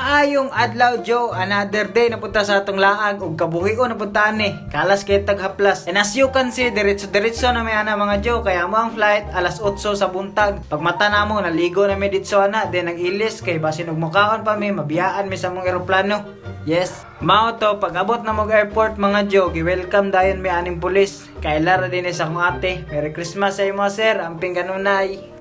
Maayong adlaw Joe, another day napunta sa atong laag ug kabuhi ko napunta ni. Kalas kay taghaplas. And as you can see, diretso na may ana mga Joe, kaya mo ang flight alas 8 sa buntag. Pag mata namo naligo na mi ditso ana, then nag-ilis kay basin og mukaon pa mi, mabiyaan mi sa mong eroplano. Yes, mao to pag abot na mog airport mga Joe, gi-welcome dayon mi aning pulis. Kay lara din sa akong ate. Merry Christmas sa imo sir, amping kanunay.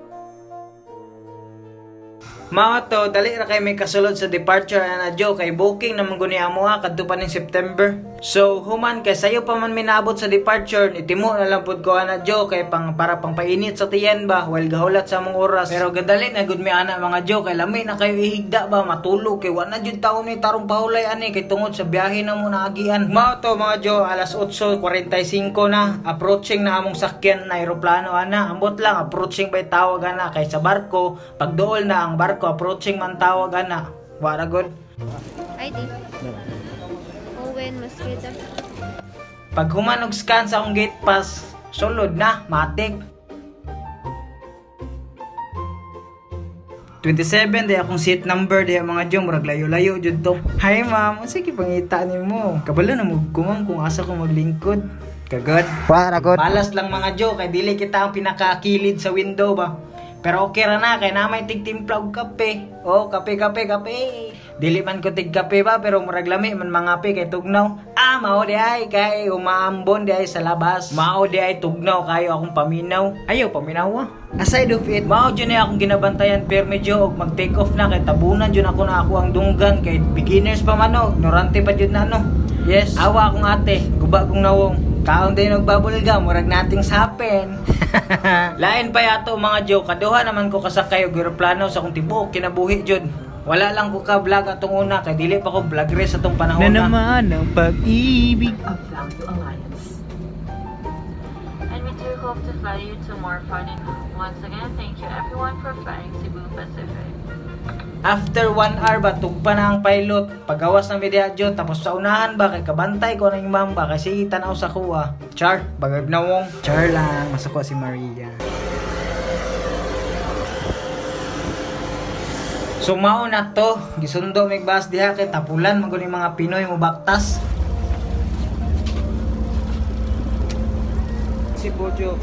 Mga to, dali ra kay may kasulod sa departure na Joe, kay booking naman guni amo kadto pa ning September. So human kay sayo pa man minabot sa departure, itimo na lang pud ko ana Joe, kay para pang painit sa tiyan ba while gahulat sa mong oras. Pero gadali na gud mi ana mga Joe, kay lamay na kayo ihigda ba matulog kay wa na jud taon ni tarong pahulay ani kay tungod sa biyahe na mo naagian. Mga to mga Joe, alas 8:45 na, approaching na among sakyan na eroplano ana. Ambot lang approaching by tawag ana, kay sa barko pagduol na ang barko approaching man tawag ana. Wala gud. ID. Owen Masqueda. Pag humanog scan sa akong gate pass, sulod na, matik. 27 day akong seat number day mga Joe, murag layo-layo jud to. Hi ma'am, sige pangita nimo. Kabalo na mo kumam kung asa ko maglingkod. Kagad. Para gud. Malas lang mga Joe, kay dili kita ang pinakakilid sa window ba. Pero okay ra na, kay namay tigtimpla og kape. Oh, kape. Dili man ko tig kape ba, pero murag lami man mangape kay tugnaw. Mao di ay kay umaambon di ay sa labas. Mao di ay tugnaw kayo akong paminaw. Ayaw paminaw. Aside of it, mao jud ni akong ginabantayan pero medyo og mag take off na kay tabunan jud ako na ako ang dunggan kay beginners pa man no, ignorante pa jud na no. Yes, awa akong ate, guba kong nawong. Kaon din nagbabulga, murag nating sapen. Lain pa yato mga Joe, kaduha naman ko kasakay og eroplano sa akong tibuok kinabuhi jud. Wala lang ko ka vlog atong una kay dili pa ko vlogres atong panahon na. naman ang pag-ibig. And we do hope to fly you to more fun. And once again, thank you everyone for flying Cebu Pacific. After 1 hour ba tugpa na ang pilot, pagawas ng medalyo, tapos sa unahan ba kay kabantay ko na yung ma'am ba kasi tanaw sa kuha. Char, bagag na wong. Char lang, masako si Maria. So mao na to, gisundo mig bus diha kay tapulan man gud mga Pinoy mo baktas. Si Bojo,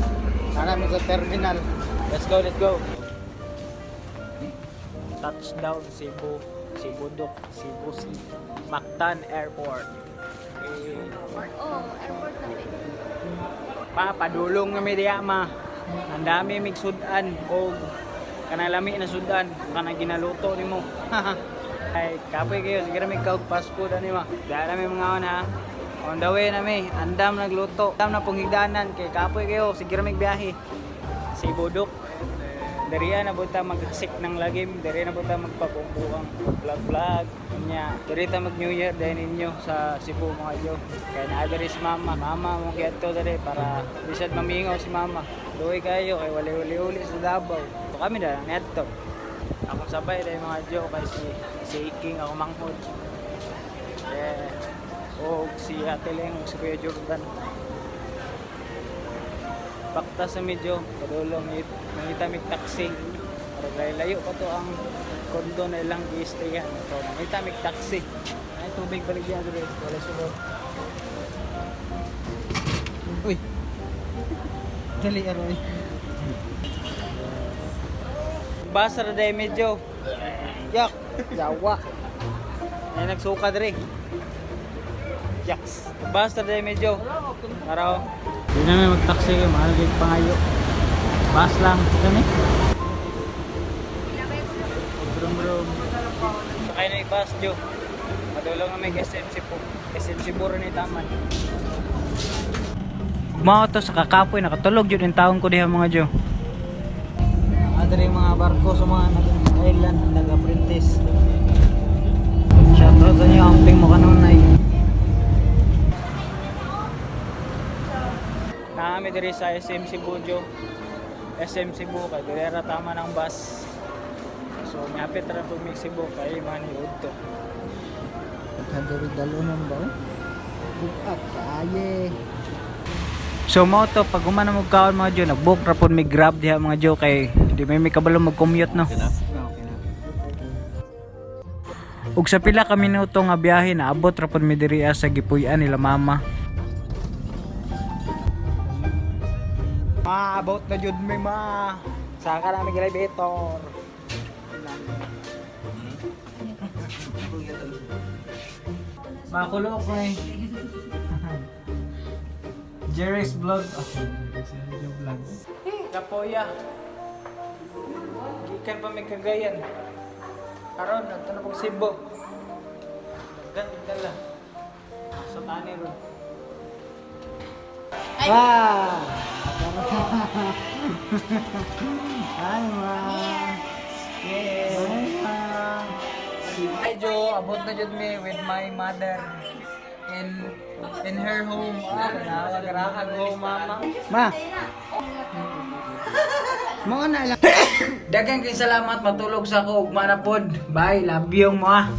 ana mi sa terminal. Let's go. Touchdown Cebu, Cebu Mactan Airport. Oh, airport na rin. Padulong nga mi diha ma. Ang dami mig sudan og kanalami na sudan kana ginaluto nimo. Ay kapoy kayo siguro may kaog fast food ani ma. Dala mi mga ona. On the way na mi, andam nagluto. Andam na pong higdanan kay kapoy kayo siguro may biyahe. Cebu Dok. Dari na buta maghasik ng lagim, dari na buta magpabungbuang vlog nya. Dari ta mag New Year dahil ninyo sa Cebu mga Joe. Kaya naadari si mama mo giadto dari para bisad mamingaw si mama. Duoy kayo kay wali-uli sa Davao. So kami na lang neto. Akong sabay dahil mga Joe kay si Iking ako manghod. O si Ate Leng, si Kuya Jordan. Bakta sa medyo padulong nangita mig taxi para layo pa to ang kondo na ilang i-stay yan. So nangita mig taxi ay tubig balik yan dire wala sulod. Uy dali aroy basa ra day medyo yak yawa ay nagsuka dire yaks basa ra day medyo araw. Hindi namin mag-taxi kayo, mahal kayo pangayo. Bus lang, gani? Brum. Sakay na yung bus, Joe. Madulong kami SM Cebu. SM Cebu rin yung taman. Mga to sa kakapoy, nakatulog yun yung taong ko diha mga Joe. Ada rin mga barko sa mga island, nag-apprentice. Shoutout sa inyo, amping mo kanunay. Kami diri sa SM Cebu Joe. SM Cebu kay diri tama ng bus. So miapit ra pud mig Cebu kay maniud to. Kadiri dalunon ba? Bukat kaaye. So mo to pag humana mo kaon mga Joe, nag-book ra pud mig Grab diha mga Joe kay di may kabalo mag-commute no. Ug sa pila ka minuto nga biyahe naabot ra pud mi diri sa gipuy-an nila mama. About na jud mi ma. Saka na mi elevator. Makulo ko eh. Jerry's vlog. Oh, Jerry's vlog. Kapoya. Gikan pa may Cagayan. Karon nagtanong ko Cebu. Ganun dala. Sa tani ron. Wow! Hi, ma. Yes. Hi, ma. Hi, Jo. Abot na jud me with my mother in her home. Nagrahag home, mama. Ma. Mo na lang. Daghang kay salamat matulog sa ako ug manapod. Bye, love you mo.